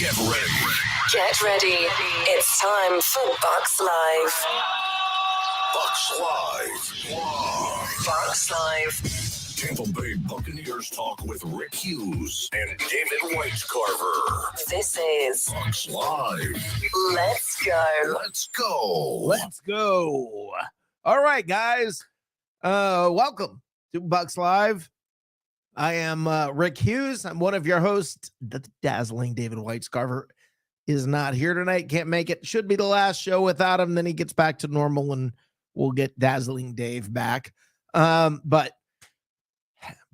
Get ready. Get ready. It's time for Bucs Live. Bucs Live. Bucs Live. Tampa Bay Buccaneers talk with Rick Hughes and David Whitescarver. This is Bucs Live. Let's Go. Let's go. Let's go. All right, guys. Welcome to Bucs Live. I am Rick Hughes. I'm one of your hosts. The dazzling David Whitescarver is not here tonight. Can't make it. Should be the last show without him. Then he gets back to normal and we'll get dazzling Dave back. But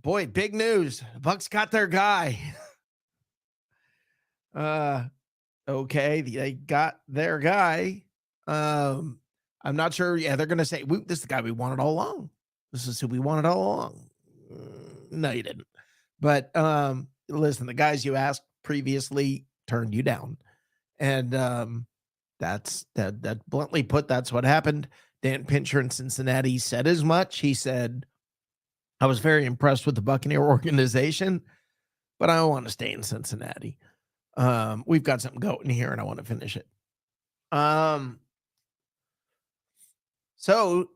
boy, big news. Bucs got their guy. Okay, they got their guy. I'm not sure. Yeah, they're gonna say this is the guy we wanted all along. This is who we wanted all along. No, you didn't. But listen, the guys you asked previously turned you down, and that's bluntly put. That's what happened. Dan Pincher in Cincinnati said as much. He said, "I was very impressed with the Buccaneer organization, but I want to stay in Cincinnati. We've got something going here, and I want to finish it." So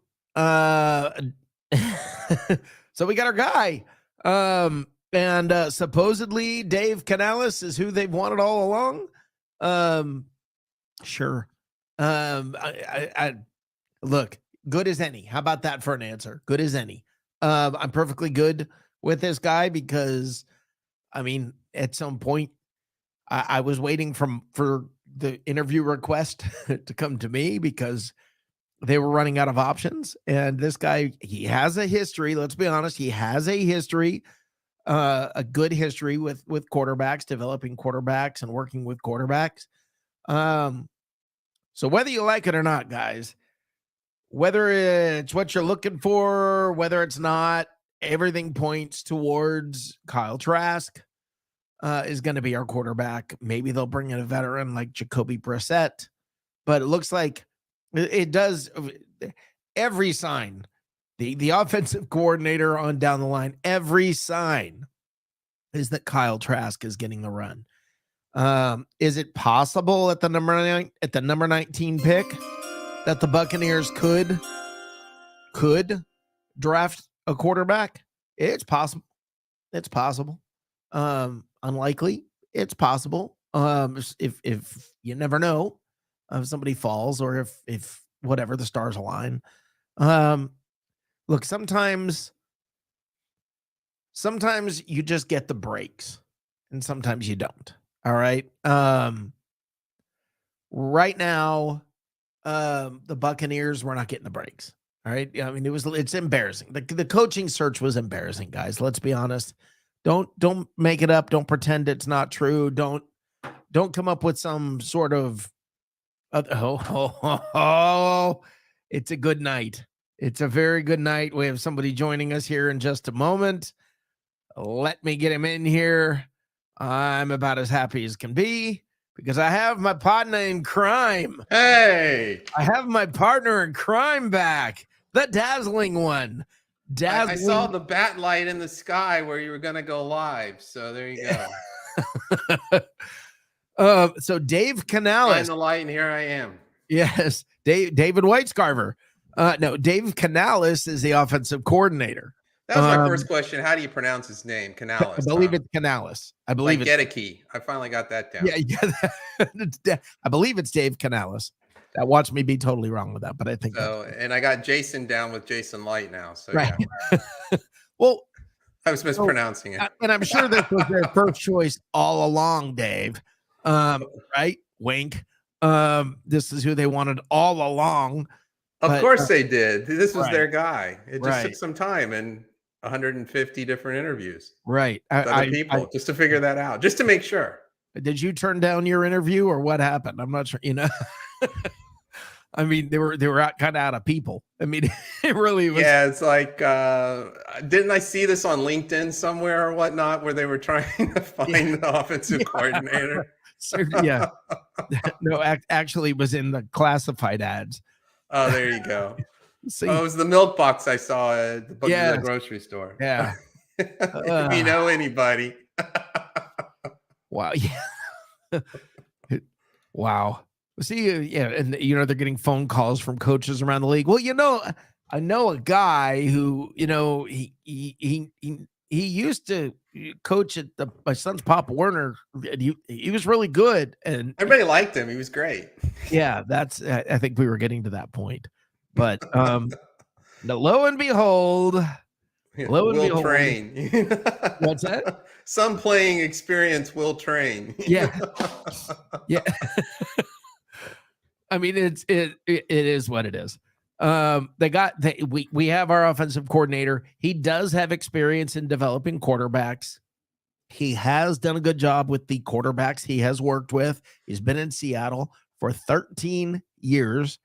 so we got our guy. And supposedly Dave Canales is who they've wanted all along. Sure. I look, good as any. How about that for an answer? Good as any. I'm perfectly good with this guy because, I mean, at some point I was waiting for the interview request to come to me because they were running out of options. And this guy, he has a history. Let's be honest. He has a history, a good history with quarterbacks, developing quarterbacks and working with quarterbacks. So whether you like it or not, guys, whether it's what you're looking for, whether it's not, everything points towards Kyle Trask is going to be our quarterback. Maybe they'll bring in a veteran like Jacoby Brissett, but it looks like it does. Every sign, the offensive coordinator on down the line, every sign is that Kyle Trask is getting the run. Is it possible at the number 19 pick that the Buccaneers could draft a quarterback? It's possible. It's possible. Unlikely. It's possible. If you never know. If somebody falls or if whatever, the stars align. Look, sometimes you just get the breaks and sometimes you don't. All right. Right now, the Buccaneers were not getting the breaks. All right. I mean, it's embarrassing. The coaching search was embarrassing, guys. Let's be honest. Don't make it up. Don't pretend it's not true. Don't come up with some sort of it's a good night. It's a very good night. We have somebody joining us here in just a moment. Let me get him in here. I'm about as happy as can be because I have my partner in crime. Hey, I have my partner in crime back. The dazzling one. I saw the bat light in the sky where you were going to go live. So there you go. So Dave Canales. Find the light, and here I am. Yes, David Whitescarver. No, Dave Canales is the offensive coordinator. That was my first question. How do you pronounce his name? Canales. I believe it's Canales. I believe like it's Gedeke. I finally got that down. Yeah. I believe it's Dave Canales. That watch me be totally wrong with that, but I think so. And I got Jason down with Jason Light now. So right. Yeah. Well, I was mispronouncing it. And I'm sure this was their first choice all along, Dave. Right? Wink. This is who they wanted all along. Of course they did. This was right. their guy. It just right. took some time and 150 different interviews. Right. Other people just to figure that out, just to make sure. Did you turn down your interview or what happened? I'm not sure, I mean, they were kind of out of people. I mean, it really was. Yeah, it's like, didn't I see this on LinkedIn somewhere or whatnot where they were trying to find the offensive coordinator? Yeah. No, actually, it was in the classified ads. Oh, there you go. It was the milk box I saw at the grocery store. Yeah. If you know anybody. Wow. Yeah. Wow. See, yeah, and they're getting phone calls from coaches around the league. Well, I know a guy who, he used to coach at my son's Pop Warner. And he was really good, and Everybody liked him. He was great. yeah, I think we were getting to that point, but lo and behold, Will train. What's that? Some playing experience will train. Yeah, yeah. I mean, it is what it is. We have our offensive coordinator. He does have experience in developing quarterbacks. He has done a good job with the quarterbacks he has worked with. He's been in Seattle for 13 years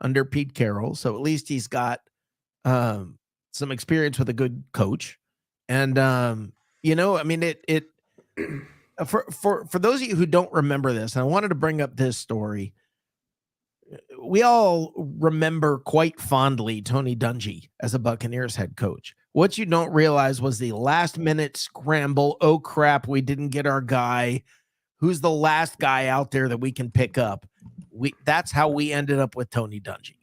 under Pete Carroll, so at least he's got some experience with a good coach. And I mean, it for those of you who don't remember this, I wanted to bring up this story. We all remember quite fondly Tony Dungy as a Buccaneers head coach. What you don't realize was the last minute scramble. Oh crap, we didn't get our guy. Who's the last guy out there that we can pick up? That's how we ended up with Tony Dungy.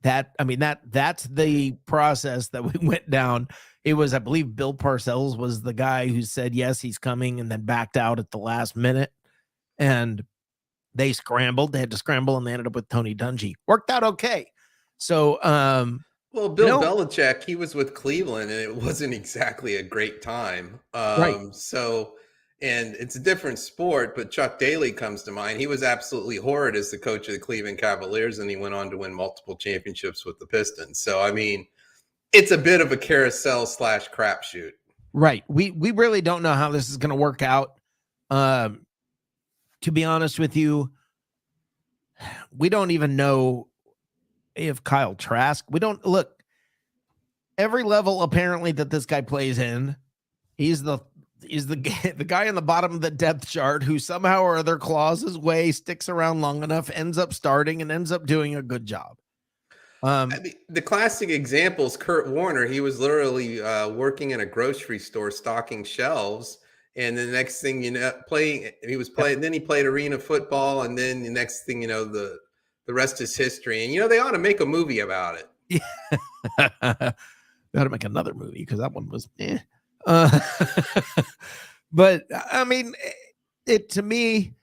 That's the process that we went down. It was, I believe, Bill Parcells was the guy who said yes, he's coming, and then backed out at the last minute. And they scrambled. They had to scramble, and they ended up with Tony Dungy. Worked out okay. So, well, Bill Belichick, he was with Cleveland, and it wasn't exactly a great time. Right. So, and it's a different sport, but Chuck Daly comes to mind. He was absolutely horrid as the coach of the Cleveland Cavaliers, and he went on to win multiple championships with the Pistons. So, I mean, it's a bit of a carousel / crapshoot. Right. We really don't know how this is going to work out. To be honest with you, we don't even know if Kyle Trask, we don't look every level apparently that this guy plays in. He's the guy in the bottom of the depth chart who somehow or other claws his way, sticks around long enough, ends up starting and ends up doing a good job. The classic example is Kurt Warner. He was literally working in a grocery store stocking shelves. And the next thing you know, then he played arena football. And then the next thing you know, the rest is history. And, they ought to make a movie about it. Yeah. They ought to make another movie because that one was but I mean, to me,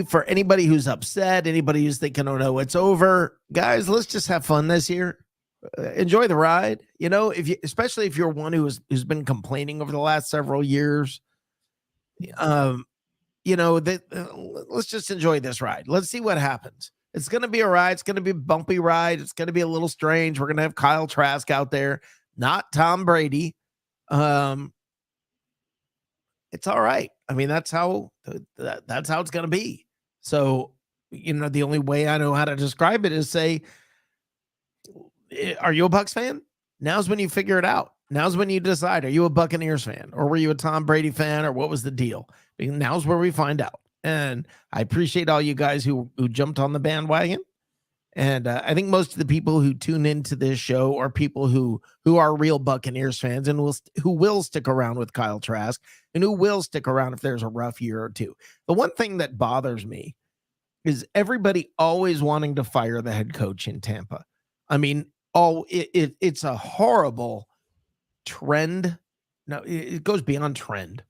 for anybody who's upset, anybody who's thinking, oh no, it's over, guys, let's just have fun this year. Enjoy the ride. Especially if you're one who's been complaining over the last several years, let's just enjoy this ride. Let's see what happens. It's going to be a ride. It's going to be a bumpy ride. It's going to be a little strange. We're going to have Kyle Trask out there, not Tom Brady. It's all right. I mean, that's how it's going to be. So, the only way I know how to describe it is say, are you a Bucs fan? Now's when you figure it out. Now's when you decide, are you a Buccaneers fan or were you a Tom Brady fan or what was the deal? Now's where we find out. And I appreciate all you guys who jumped on the bandwagon. And I think most of the people who tune into this show are people who are real Buccaneers fans and who will stick around with Kyle Trask and who will stick around if there's a rough year or two. The one thing that bothers me is everybody always wanting to fire the head coach in Tampa. I mean, it's a horrible trend. No, it goes beyond trend.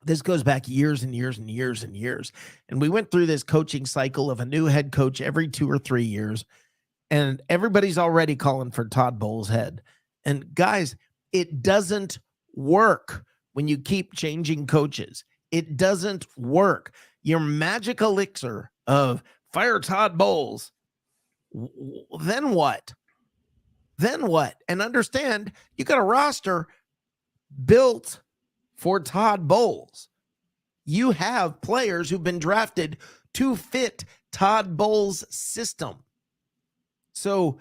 This goes back years and years and years and years. And we went through this coaching cycle of a new head coach every 2 or 3 years. And everybody's already calling for Todd Bowles' head. And guys, it doesn't work when you keep changing coaches. It doesn't work. Your magic elixir of fire Todd Bowles, then what? Then what? And understand, you got a roster built for Todd Bowles. You have players who've been drafted to fit Todd Bowles' system. So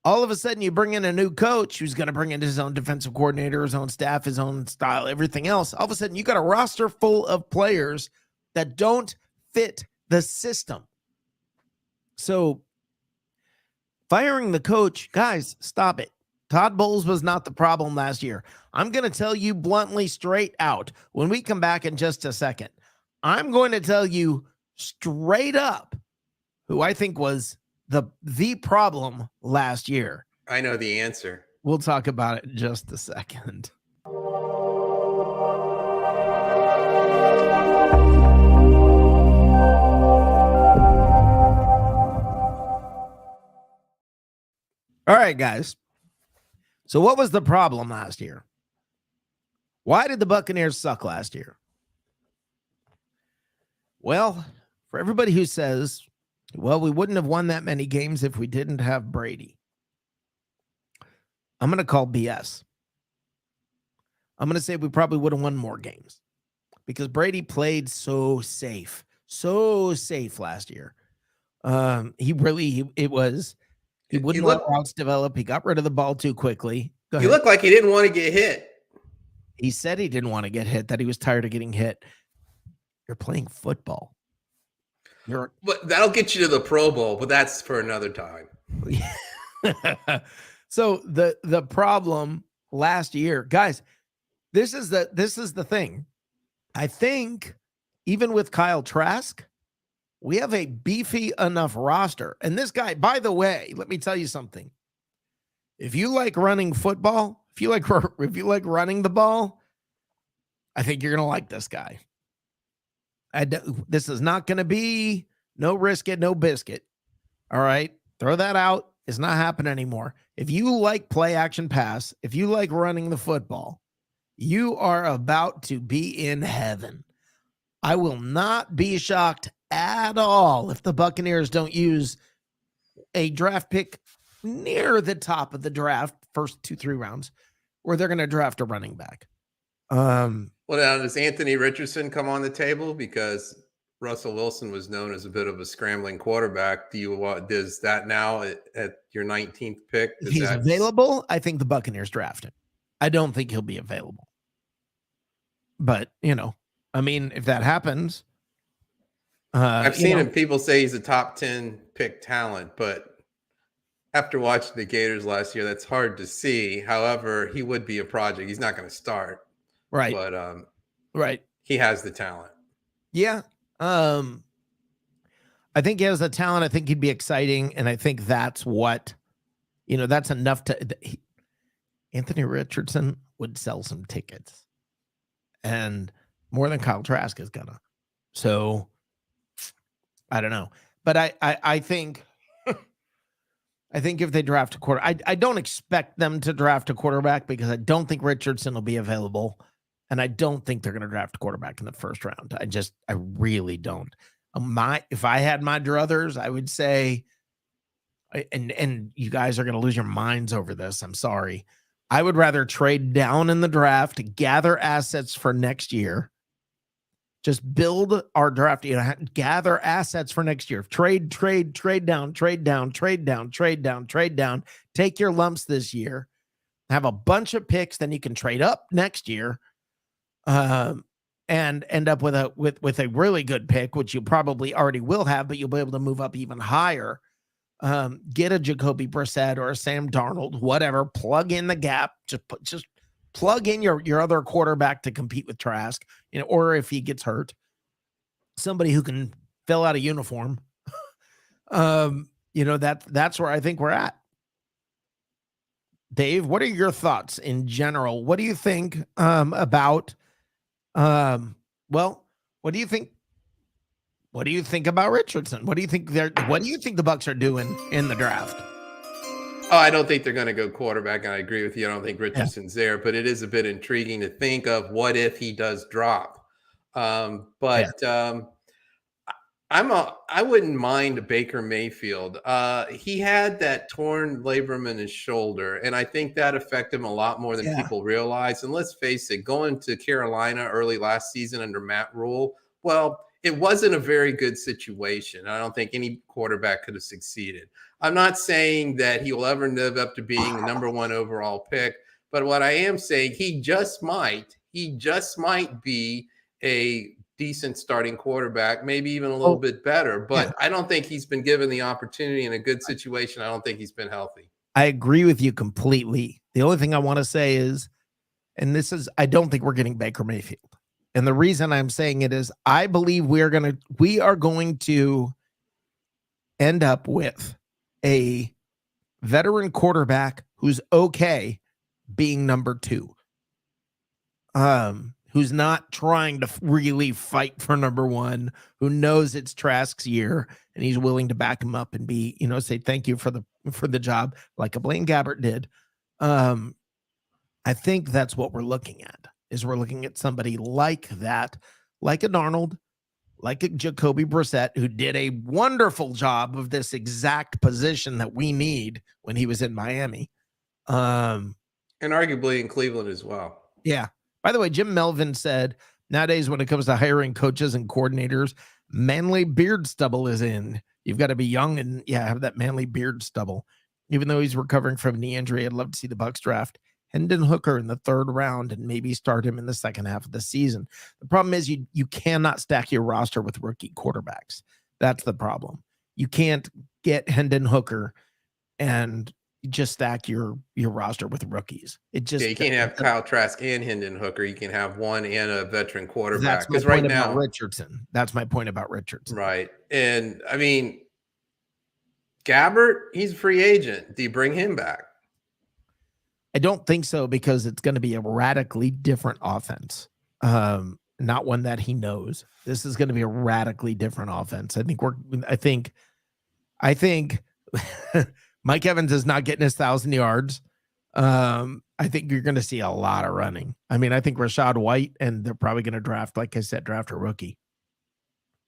all of a sudden you bring in a new coach who's going to bring in his own defensive coordinator, his own staff, his own style, everything else. All of a sudden you got a roster full of players that don't fit the system. So firing the coach, guys, stop it. Todd Bowles was not the problem last year. I'm going to tell you bluntly straight out when we come back in just a second. I'm going to tell you straight up who I think was the problem last year. I know the answer. We'll talk about it in just a second. All right, guys. So what was the problem last year? Why did the Buccaneers suck last year? Well, for everybody who says, well, we wouldn't have won that many games if we didn't have Brady, I'm going to call BS. I'm going to say we probably would have won more games because Brady played so safe last year. He wouldn't let routes develop. He got rid of the ball too quickly. He looked like he didn't want to get hit. He said he didn't want to get hit, that he was tired of getting hit. You're playing football. But that'll get you to the Pro Bowl, but that's for another time. So the problem last year, guys, this is the thing. I think even with Kyle Trask, we have a beefy enough roster. And this guy, by the way, let me tell you something. If you like running football, if you like running the ball, I think you're going to like this guy. This is not going to be no risk it, no biscuit. All right. Throw that out. It's not happening anymore. If you like play action pass, if you like running the football, you are about to be in heaven. I will not be shocked at all if the Buccaneers don't use a draft pick near the top of the draft, first 2-3 rounds, where they're going to draft a running back. Well, now does Anthony Richardson come on the table? Because Russell Wilson was known as a bit of a scrambling quarterback. Does that now at your 19th pick? If he's available, I think the Buccaneers draft him. I don't think he'll be available. But, I mean, if that happens. I've seen him. People say he's a top 10 pick talent, but after watching the Gators last year, that's hard to see. However, he would be a project. He's not going to start. Right. But right. He has the talent. Yeah. I think he has the talent. I think he'd be exciting. And I think that's what, that's enough Anthony Richardson would sell some tickets. And more than Kyle Trask is gonna. So I don't know. But I think if they draft a quarterback, I don't expect them to draft a quarterback because I don't think Richardson will be available. And I don't think they're going to draft a quarterback in the first round. I really don't. If I had my druthers, I would say, and you guys are going to lose your minds over this. I'm sorry. I would rather trade down in the draft to gather assets for next year. Just build our draft, gather assets for next year. Trade down. Take your lumps this year. Have a bunch of picks, then you can trade up next year. And end up with a really good pick, which you probably already will have, but you'll be able to move up even higher. Get a Jacoby Brissett or a Sam Darnold, whatever. Plug in the gap. Just plug in your other quarterback to compete with Trask, or if he gets hurt, somebody who can fill out a uniform. That's where I think we're at. Dave, what are your thoughts in general? What do you think about? What do you think? What do you think about Richardson? What do you think the Bucs are doing in the draft? Oh, I don't think they're going to go quarterback, and I agree with you. I don't think Richardson's there, but it is a bit intriguing to think of what if he does drop. I wouldn't mind Baker Mayfield. He had that torn labrum in his shoulder, and I think that affected him a lot more than people realize. And let's face it, going to Carolina early last season under Matt Rule, well, it wasn't a very good situation. I don't think any quarterback could have succeeded. I'm not saying that he will ever live up to being the number one overall pick, but what I am saying, he just might be a decent starting quarterback, maybe even a little bit better, but I don't think he's been given the opportunity in a good situation. I don't think he's been healthy. I agree with you completely. The only thing I want to say is, and this is, I don't think we're getting Baker Mayfield. And the reason I'm saying it is I believe we are going to end up with a veteran quarterback who's okay being number 2. Who's not trying to really fight for number 1, who knows it's Trask's year and he's willing to back him up and be, say thank you for the job like a Blaine Gabbert did. I think that's what we're looking at, is we're looking at somebody like that, like a Darnold, like a Jacoby Brissett, who did a wonderful job of this exact position that we need when he was in Miami. And arguably in Cleveland as well. Yeah. By the way, Jim Melvin said, nowadays when it comes to hiring coaches and coordinators, manly beard stubble is in. You've got to be young and have that manly beard stubble. Even though he's recovering from a knee injury, I'd love to see the Bucs draft Hendon Hooker in the 3rd round and maybe start him in the second half of the season. The problem is you cannot stack your roster with rookie quarterbacks. That's the problem. You can't get Hendon Hooker and just stack your roster with rookies. It just you can't have Kyle Trask and Hendon Hooker. You can have one and a veteran quarterback. That's my point about Richardson. That's my point about Richardson. Right. And I mean, Gabbert, he's a free agent. Do you bring him back? I don't think so, because it's going to be a radically different offense. Not one that he knows. This is going to be a radically different offense. I think Mike Evans is not getting his 1,000 yards. I think you're going to see a lot of running. I mean, I think Rashad White, and they're probably going to draft a rookie.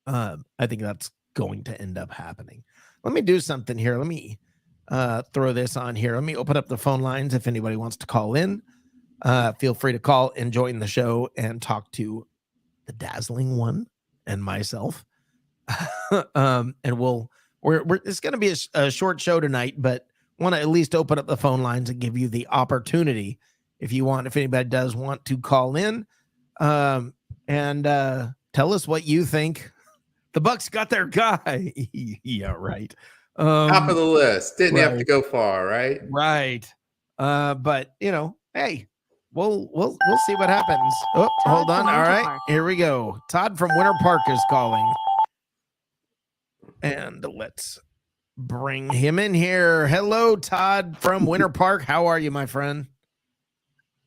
I think that's going to end up happening. Let me do something here. Let me throw this on here. Let me open up the phone lines. If anybody wants to call in, feel free to call and join the show and talk to the Dazzling One and myself. And it's going to be a short show tonight, but want to at least open up the phone lines and give you the opportunity if anybody does want to call in, and tell us what you think. The Bucs got their guy. Yeah, right. Top of the list. Didn't have to go far, right? Right. But hey, we'll see what happens. Oh, hold on. All right, here we go. Todd from Winter Park is calling, and let's bring him in here. Hello, Todd from Winter Park. How are you, my friend?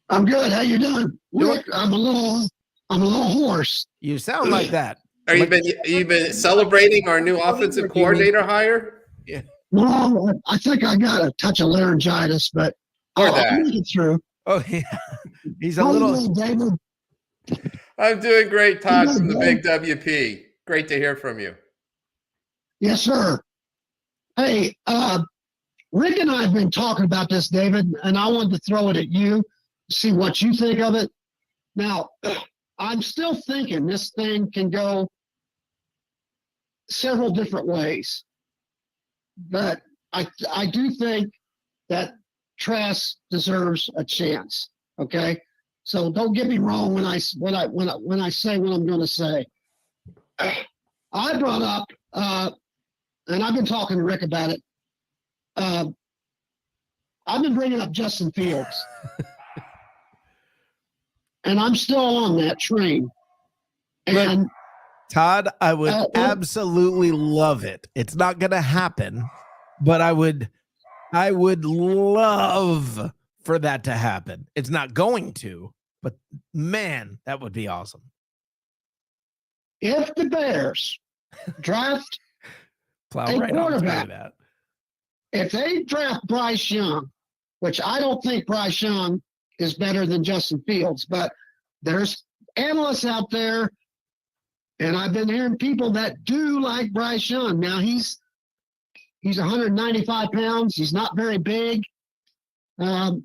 I'm good. How you doing? Look, I'm a little hoarse. You sound like that. You been celebrating our new offensive coordinator hire? Yeah. No, I think I got a touch of laryngitis, but I'll make it through. Oh yeah, he's a little. David? I'm doing great, Todd, from the Big WP. Great to hear from you. Yes, sir. Hey, Rick and I have been talking about this, David, and I wanted to throw it at you, see what you think of it. Now, I'm still thinking this thing can go several different ways, but I do think that Trask deserves a chance. Okay, so don't get me wrong when I say what I'm going to say. I brought up, and I've been talking to Rick about it. I've been bringing up Justin Fields. And I'm still on that train. And look, Todd, I would absolutely love it. It's not going to happen, but I would love for that to happen. It's not going to, but man, that would be awesome. If the Bears draft a right quarterback, if they draft Bryce Young, which I don't think Bryce Young is better than Justin Fields, but there's analysts out there, and I've been hearing people that do like Bryce Young. Now he's 195 pounds. He's not very big. When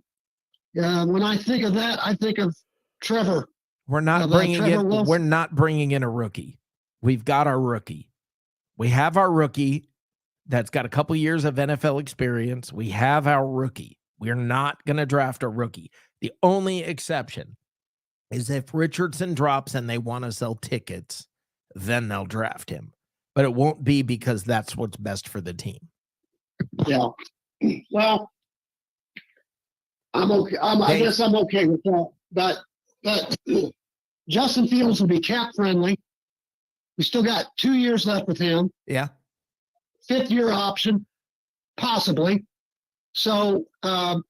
I think of that, I think of Trevor. We're not bringing in a rookie. We've got our rookie. We have our rookie that's got a couple years of NFL experience. We have our rookie. We're not going to draft a rookie. The only exception is if Richardson drops and they want to sell tickets, then they'll draft him. But it won't be because that's what's best for the team. Yeah. Well, I'm okay. I guess I'm okay with that. But Justin Fields will be cap friendly. We still got 2 years left with him. Yeah. 5th-year option, possibly. So I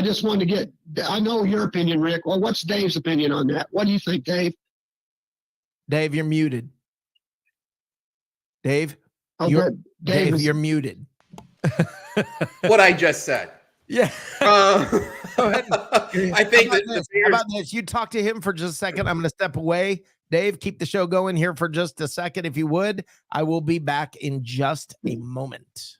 just wanted to get. I know your opinion, Rick. Well, what's Dave's opinion on that? What do you think, Dave? Dave, you're muted. Dave, Dave, you're muted. What I just said. Yeah. I think that the How about this? You talk to him for just a second. I'm going to step away. Dave, keep the show going here for just a second, if you would. I will be back in just a moment.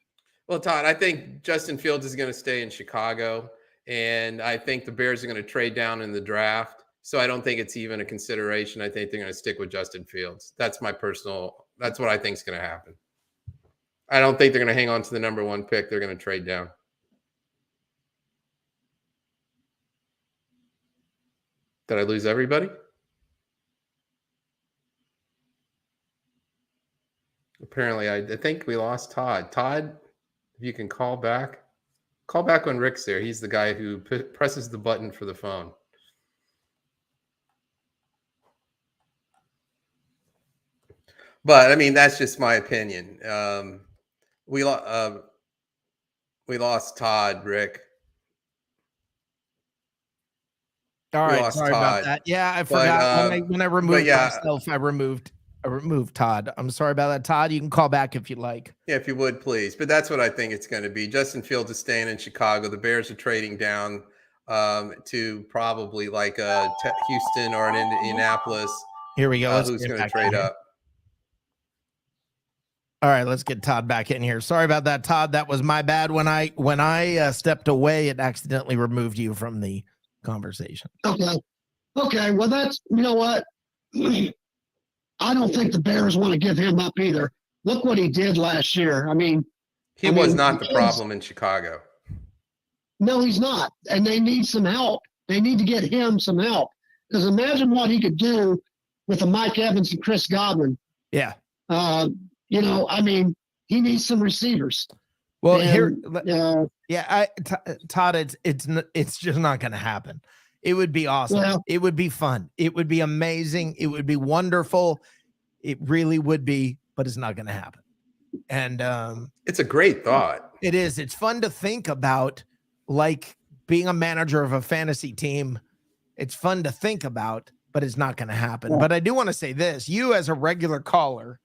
Well, Todd, I think Justin Fields is going to stay in Chicago, and I think the Bears are going to trade down in the draft. So I don't think it's even a consideration. I think they're going to stick with Justin Fields. That's what I think is going to happen. I don't think they're going to hang on to the number 1 pick. They're going to trade down. Did I lose everybody? Apparently, I think we lost Todd. Todd, if you can call back when Rick's there. He's the guy who presses the button for the phone. But I mean, that's just my opinion. We lost Todd, Rick. All right, sorry about that. Yeah, I forgot when I removed myself. I removed Todd. I'm sorry about that, Todd. You can call back if you'd like. Yeah, if you would, please. But that's what I think it's going to be. Justin Fields is staying in Chicago. The Bears are trading down to probably like Houston or an Indianapolis. Here we go. Who's going to trade up? All right, let's get Todd back in here. Sorry about that, Todd. That was my bad. When I stepped away, it accidentally removed you from the conversation. Okay. Well, that's, you know what? I don't think the Bears want to give him up either. Look what he did last year. I mean, he was not the problem in Chicago. No, he's not. And they need some help. They need to get him some help. Because imagine what he could do with a Mike Evans and Chris Godwin. Yeah. I mean, he needs some receivers. Well, Todd, it's just not going to happen. It would be awesome. Well, it would be fun. It would be amazing. It would be wonderful. It really would be, but it's not going to happen. And it's a great thought. It is. It's fun to think about, like being a manager of a fantasy team. It's fun to think about, but it's not going to happen. Yeah. But I do want to say this: you, as a regular caller,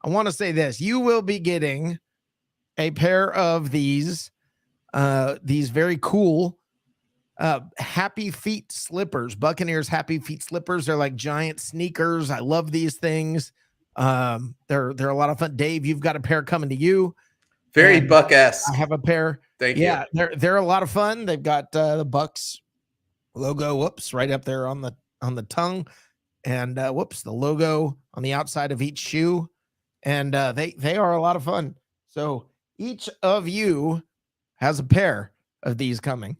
I want to say this: you will be getting a pair of these very cool Happy Feet slippers, Buccaneers Happy Feet slippers. They're like giant sneakers. I love these things. They're a lot of fun. Dave, you've got a pair coming to you. Very Buc-esque. I have a pair. Thank you. Yeah, they're a lot of fun. They've got the Bucs logo, right up there on the tongue, and the logo on the outside of each shoe. And they are a lot of fun. So each of you has a pair of these coming.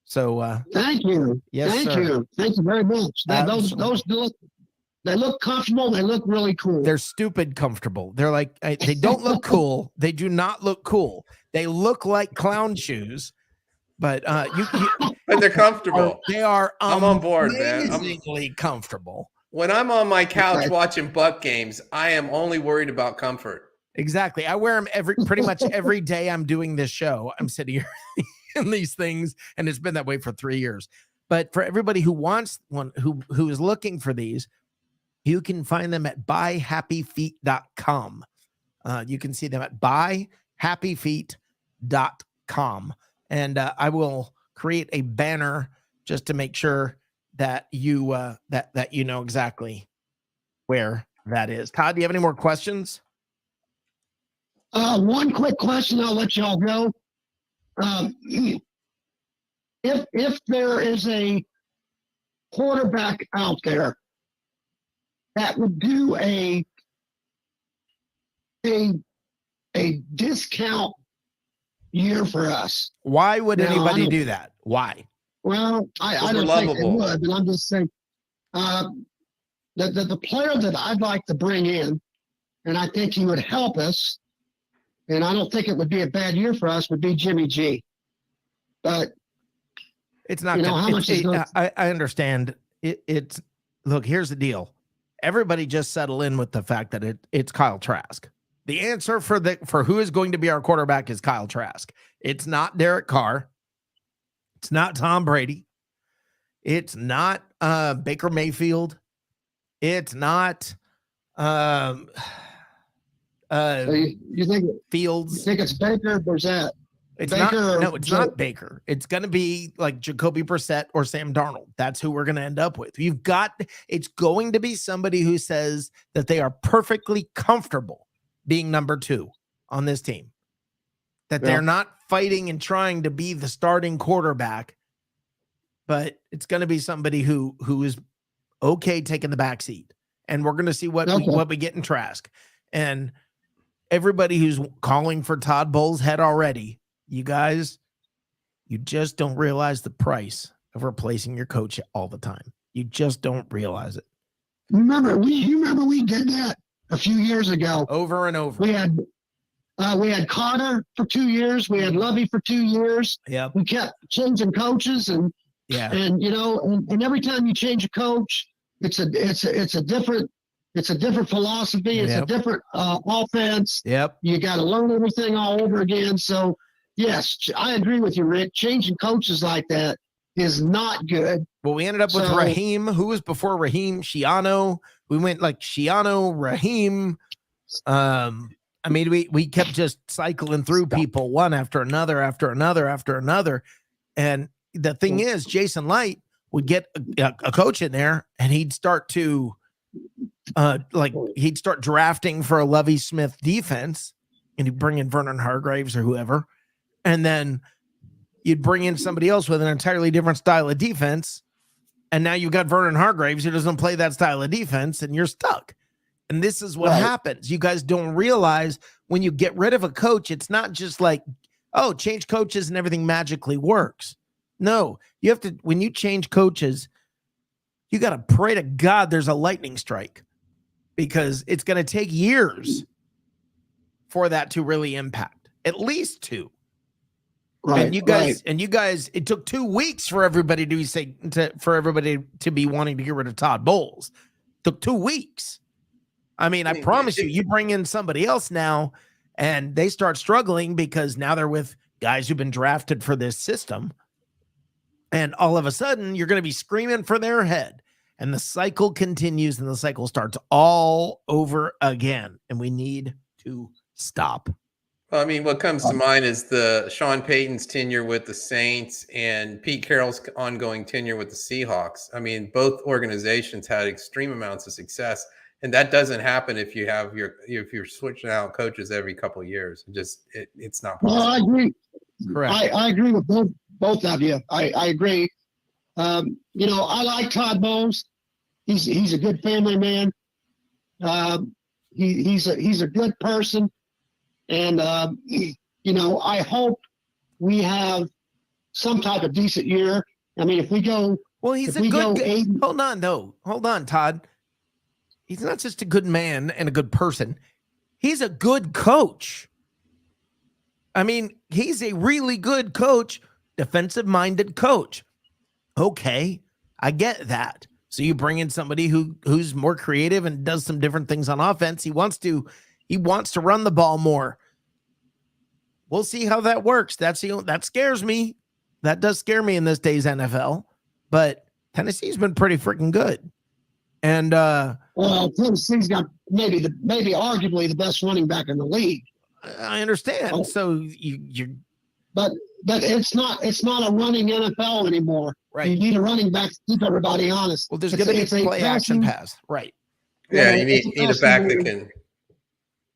So thank you. Yes, thank sir. you. Thank you very much. They look comfortable. They look really cool. They're stupid comfortable. They're like, they don't look cool. They do not look cool. They look like clown shoes, but but they're comfortable. They are. I'm on board, man. Amazingly comfortable. When I'm on my couch watching Buck games, I am only worried about comfort. Exactly. I wear them pretty much every day I'm doing this show. I'm sitting here in these things, and it's been that way for 3 years. But for everybody who wants one, who is looking for these, you can find them at buyhappyfeet.com. You can see them at buyhappyfeet.com. And I will create a banner just to make sure that you that you know exactly where that is. Todd, do you have any more questions? One quick question, I'll let y'all go. If there is a quarterback out there that would do a discount year for us, why would anybody do that? Why? Well, I don't think they would, but I'm just saying the player that I'd like to bring in, and I think he would help us, and I don't think it would be a bad year for us, would be Jimmy G. But It's not. You know, how much is going? I understand. It's look. Here's the deal. Everybody just settle in with the fact that it's Kyle Trask. The answer for who is going to be our quarterback is Kyle Trask. It's not Derek Carr. It's not Tom Brady. It's not Baker Mayfield. It's not So you think Fields. you think it's Baker or Brissett? It's Baker not. or No, it's Joe? not Baker. It's going to be like Jacoby Brissett or Sam Darnold. That's who we're going to end up with. It's going to be somebody who says that they are perfectly comfortable being number 2 on this team. That they're not fighting and trying to be the starting quarterback, but it's going to be somebody who is okay taking the back seat. And we're going to see what we get in Trask. And everybody who's calling for Todd Bowles' head already, you guys, you just don't realize the price of replacing your coach all the time. You just don't realize it. Remember we did that a few years ago. Over and over. We had Carter for 2 years. We had Lovey for 2 years. Yep. We kept changing coaches and you know, and every time you change a coach, it's a different philosophy. It's a different offense. Yep. You got to learn everything all over again. So yes, I agree with you, Rick. Changing coaches like that is not good. Well, we ended up with Raheem. Who was before Raheem? Shiano. We went like Shiano, Raheem. I mean, we kept just cycling through people one after another, after another. And the thing is, Jason Light would get a coach in there, and he'd start to he'd start drafting for a Lovie Smith defense, and he'd bring in Vernon Hargraves or whoever, and then you'd bring in somebody else with an entirely different style of defense, and now you've got Vernon Hargraves who doesn't play that style of defense, and you're stuck. And this is what happens. You guys don't realize when you get rid of a coach, it's not just like, oh, change coaches and everything magically works. No, you have to, when you change coaches, you got to pray to God there's a lightning strike, because it's going to take years for that to really impact, at least 2. Right. And you guys, it took 2 weeks for everybody to be wanting to get rid of Todd Bowles. It took 2 weeks. I mean, I promise you bring in somebody else now and they start struggling because now they're with guys who've been drafted for this system. And all of a sudden you're going to be screaming for their head, and the cycle continues, and the cycle starts all over again. And we need to stop. Well, I mean, what comes to mind is the Sean Payton's tenure with the Saints and Pete Carroll's ongoing tenure with the Seahawks. I mean, both organizations had extreme amounts of success, and that doesn't happen if you're switching out coaches every couple of years. It's not possible. Well, I agree. Correct. I agree with both of you. I agree. You know, I like Todd Bowles. He's a good family man. He's a good person. And, you know, I hope we have some type of decent year. I mean, if we go, well, he's a good, hold on, Todd. He's not just a good man and a good person. He's a good coach. I mean, he's a really good coach, defensive-minded coach. Okay, I get that. So you bring in somebody who's more creative and does some different things on offense. He wants to run the ball more. We'll see how that works. That scares me. That does scare me in this day's NFL. But Tennessee's been pretty freaking good. And well, Tennessee's got maybe arguably the best running back in the league. I understand. Oh. So you but it's not a running NFL anymore. Right. You need a running back to keep everybody honest. Well, there's going to be a play action pass. Right. Yeah, you need a back that can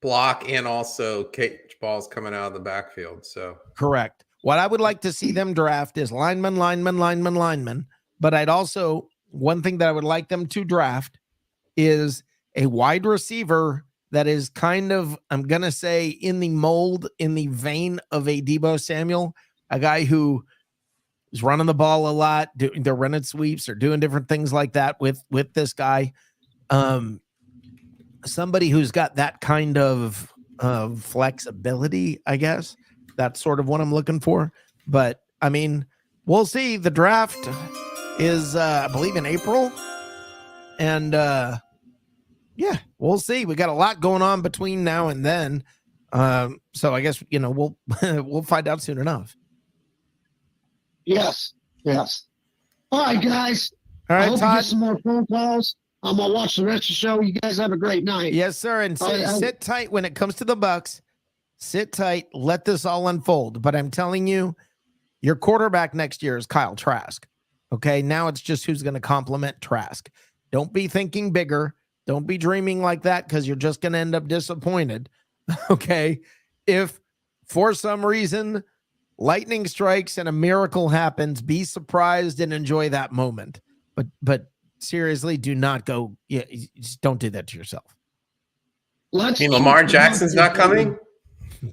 block and also catch balls coming out of the backfield. So correct. What I would like to see them draft is lineman. But I'd also, one thing that I would like them to draft is a wide receiver that is kind of, I'm going to say, in the vein of a Deebo Samuel, a guy who is running the ball a lot, they're running sweeps or doing different things like that with this guy. Somebody who's got that kind of flexibility, I guess. That's sort of what I'm looking for. But I mean, we'll see. The draft is, I believe, in April. And yeah, we'll see. We got a lot going on between now and then. So I guess, we'll we'll find out soon enough. Yes. All right, guys. All I right, hope you Todd. get some more phone calls. I'm gonna watch the rest of the show. You guys have a great night. Yes, sir. And sit tight when it comes to the Bucs. Sit tight. Let this all unfold. But I'm telling you, your quarterback next year is Kyle Trask. Okay, now it's just who's going to complement Trask. Don't be thinking bigger. Don't be dreaming like that, because you're just going to end up disappointed. Okay, if for some reason lightning strikes and a miracle happens, be surprised and enjoy that moment. But seriously, do not go. Yeah, just don't do that to yourself. Lamar Jackson's not coming?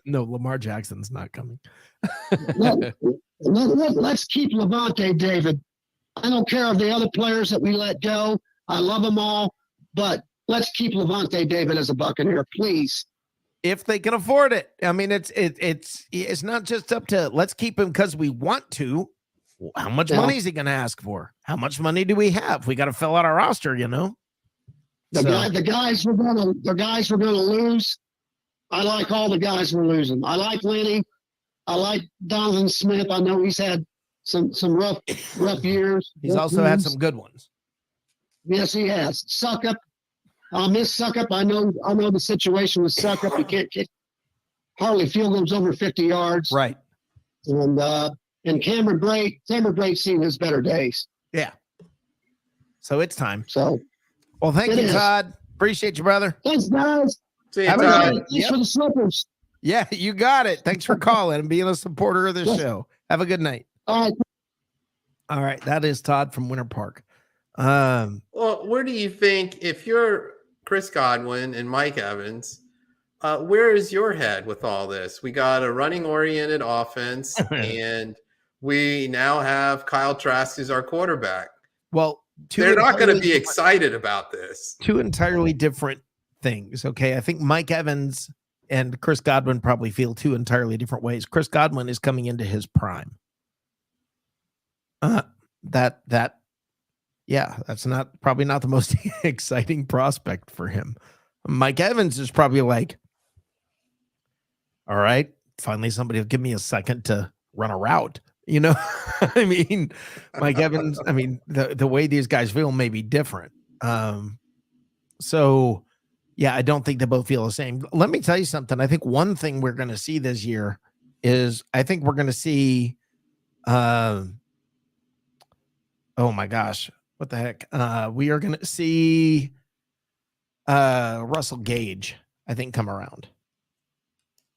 No, Lamar Jackson's not coming. Let's keep Levante David. I don't care of the other players that we let go. I love them all, but let's keep Levante David as a Buccaneer, please. If they can afford it. I mean, it's not just up to let's keep him because we want to. How much money is he going to ask for? How much money do we have? We got to fill out our roster, The guys we're gonna lose. I like all the guys we're losing. I like Lenny. I like Donovan Smith. I know he's had some rough years. He's also had some good ones. Yes, he has. Suckup. I'll miss Suckup. I know the situation with Suckup. He can't kick hardly field goals over 50 yards. Right. And Cameron Brate's seen his better days. Yeah. So it's time. So, well, thank you, Todd. Appreciate you, brother. Thanks, guys. See you, Todd. Thanks for the slippers. Yeah, you got it. Thanks for calling and being a supporter of this show. Have a good night. All right. That is Todd from Winter Park. Well, where do you think, if you're Chris Godwin and Mike Evans, where is your head with all this? We got a running-oriented offense, and we now have Kyle Trask as our quarterback. Well, they're not going to be excited about this. Two entirely different things. Okay. I think Mike Evans and Chris Godwin probably feel two entirely different ways. Chris Godwin is coming into his prime. That's probably not the most exciting prospect for him. Mike Evans is probably like, all right, finally somebody will give me a second to run a route. I mean, Mike Evans, the way these guys feel may be different. So yeah, I don't think they both feel the same. Let me tell you something. I think one thing we're going to see this year is I think we're going to see, oh my gosh, what the heck? We are going to see Russell Gage, I think, come around.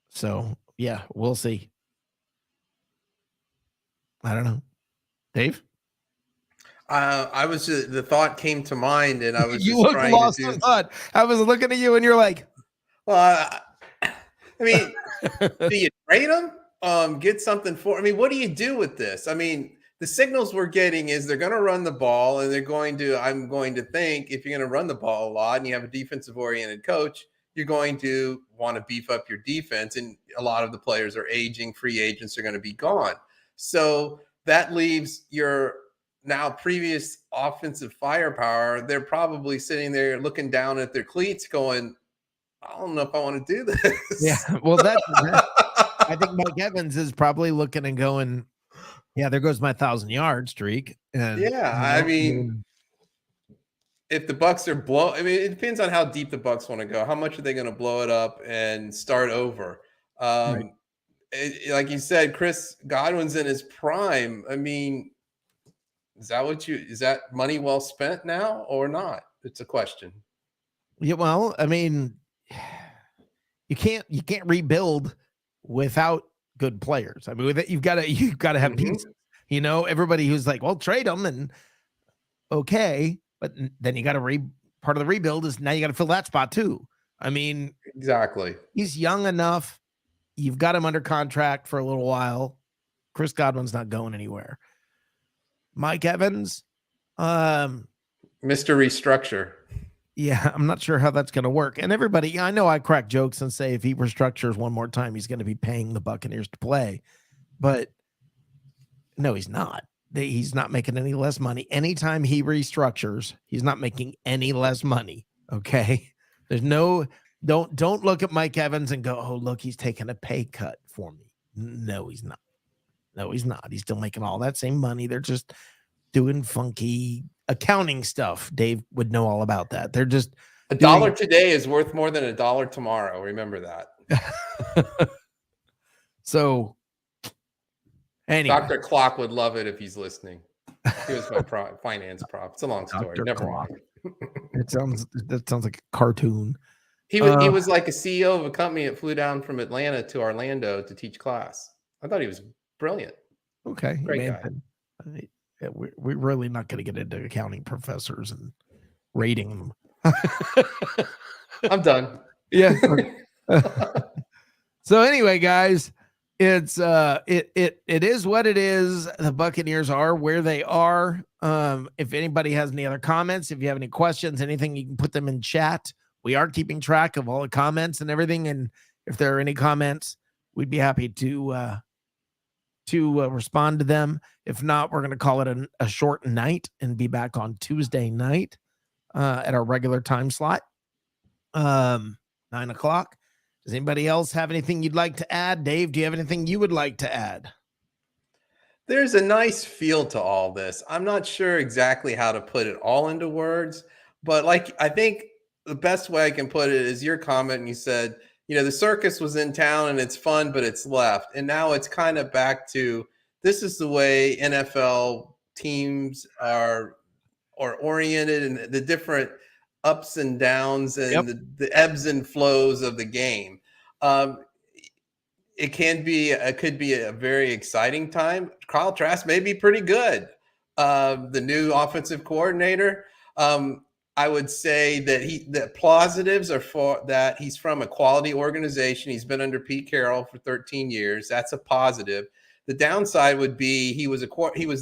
So yeah, we'll see. I don't know. Dave? The thought came to mind, and I was you just look trying lost to do. in thought. I was looking at you, and you're like, well, I mean, do you trade him? Get something for? I mean, what do you do with this? I mean, the signals we're getting is they're going to run the ball, and I'm going to think if you're going to run the ball a lot, and you have a defensive-oriented coach, you're going to want to beef up your defense, and a lot of the players are aging. Free agents are going to be gone, so that leaves your now previous offensive firepower. They're probably sitting there looking down at their cleats going, I don't know if I want to do this. Yeah. Well, I think Mike Evans is probably looking and going, yeah, there goes my 1,000-yard streak. And I mean, if the Bucs are it depends on how deep the Bucs want to go. How much are they going to blow it up and start over? Right. Like you said, Chris Godwin's in his prime. I mean, is that money well spent now or not? It's a question. Yeah, well, I mean, you can't rebuild without good players. I mean, you've got to have pieces. Everybody who's like, well, trade them, and okay, but then you got to part of the rebuild is now you got to fill that spot too. I mean, exactly. He's young enough. You've got him under contract for a little while. Chris Godwin's not going anywhere. Mike Evans, Mr. Restructure. Yeah, I'm not sure how that's going to work. And everybody, I know I crack jokes and say if he restructures one more time, he's going to be paying the Buccaneers to play. But No, he's not. He's not making any less money. Anytime he restructures, he's not making any less money. Okay. There's no, don't look at Mike Evans and go, oh, look, he's taking a pay cut for me. No, he's not. No, he's not. He's still making all that same money. They're just doing funky accounting stuff. Dave would know all about that. They're just $1 today is worth more than $1 tomorrow. Remember that. So anyway, Dr. Clock would love it if he's listening. He was my finance prop. It's a long story. Dr. Never Clock. mind. That sounds like a cartoon. He was like a CEO of a company that flew down from Atlanta to Orlando to teach class. I thought he was brilliant. Okay. Great guy. We're really not going to get into accounting professors and rating them. I'm done. Yeah. So anyway, guys, it's it is what it is. The Buccaneers are where they are. If anybody has any other comments, if you have any questions, anything, you can put them in chat. We are keeping track of all the comments and everything, and if there are any comments, we'd be happy to respond to them. If not, we're going to call it a short night and be back on Tuesday night at our regular time slot, 9 o'clock. Does anybody else have anything you'd like to add? Dave, do you have anything you would like to add? There's a nice feel to all this. I'm not sure exactly how to put it all into words, but I think the best way I can put it is your comment. And you said, the circus was in town and it's fun, but it's left. And now it's kind of back to, this is the way NFL teams are oriented, and the different ups and downs and the ebbs and flows of the game. It could be a very exciting time. Kyle Trask may be pretty good. The new offensive coordinator. I would say that the positives are for that he's from a quality organization. He's been under Pete Carroll for 13 years. That's a positive. The downside would be he was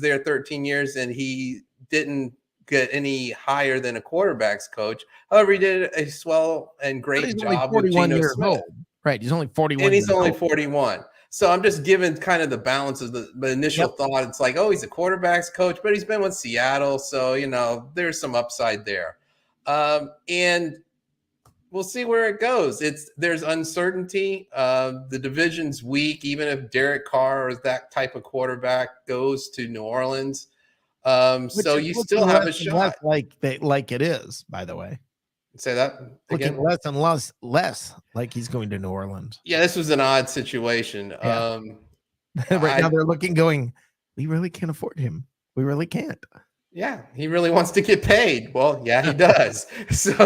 there 13 years and he didn't get any higher than a quarterback's coach. However, he did a swell and great job with Geno Smith. Right. He's only 41. And he's only 41. So I'm just giving kind of the balance of the initial thought. It's like, oh, he's a quarterback's coach, but he's been with Seattle. So, there's some upside there. And we'll see where it goes. There's uncertainty. The division's weak, even if Derek Carr or that type of quarterback goes to New Orleans. So you still have a shot. Like it is, by the way. Say that again. Looking less and less like he's going to New Orleans. Yeah, this was an odd situation. Yeah. Right now they're going, we really can't afford him. We really can't. Yeah, he really wants to get paid. Well, yeah, he does. So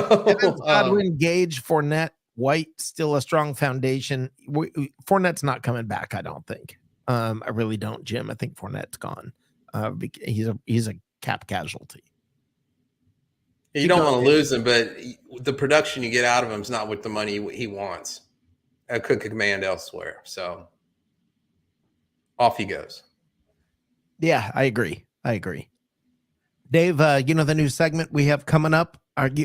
Godwin, Gage, Fournette, White, still a strong foundation. Fournette's not coming back, I don't think. I really don't, Jim. I think Fournette's gone. He's a cap casualty. You don't want to lose him, but the production you get out of him is not with the money he wants. It could command elsewhere. So off he goes. Yeah, I agree. Dave, the new segment we have coming up.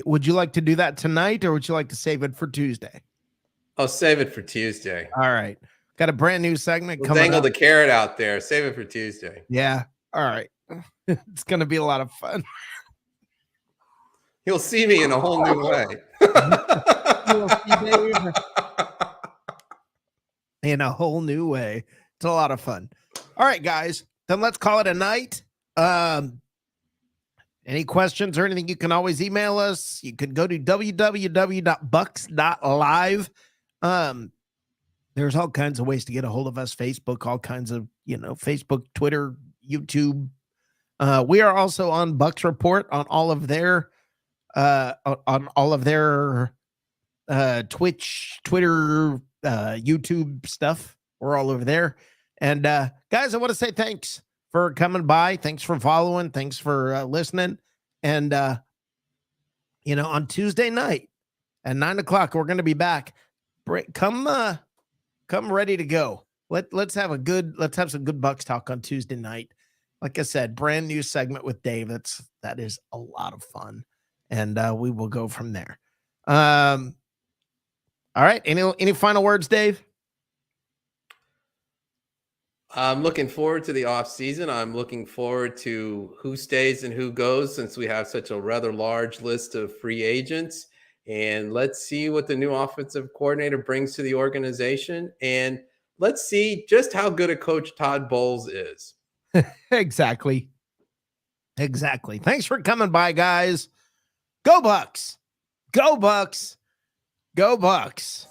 Would you like to do that tonight, or would you like to save it for Tuesday? I'll save it for Tuesday. All right. Got a brand new segment we'll coming dangle up. The carrot out there. Save it for Tuesday. Yeah. All right. It's going to be a lot of fun. You'll see me in a whole new way. In a whole new way. It's a lot of fun. All right, guys. Then let's call it a night. Any questions or anything, you can always email us. You can go to www.bucs.live. There's all kinds of ways to get a hold of us. Facebook, all kinds of, Facebook, Twitter, YouTube. We are also on Bucs Report on all of their Twitch, Twitter, YouTube stuff. We're all over there. And guys, I want to say thanks for coming by. Thanks for following. Thanks for listening. And on Tuesday night at 9 o'clock, we're going to be back. Come ready to go. Let's have some good Bucs talk on Tuesday night. Like I said, brand new segment with Dave. That is a lot of fun. And we will go from there. All right. Any final words, Dave? I'm looking forward to the off season. I'm looking forward to who stays and who goes, since we have such a rather large list of free agents. And let's see what the new offensive coordinator brings to the organization. And let's see just how good a coach Todd Bowles is. Exactly. Thanks for coming by, guys. Go Bucs. Go Bucs. Go Bucs.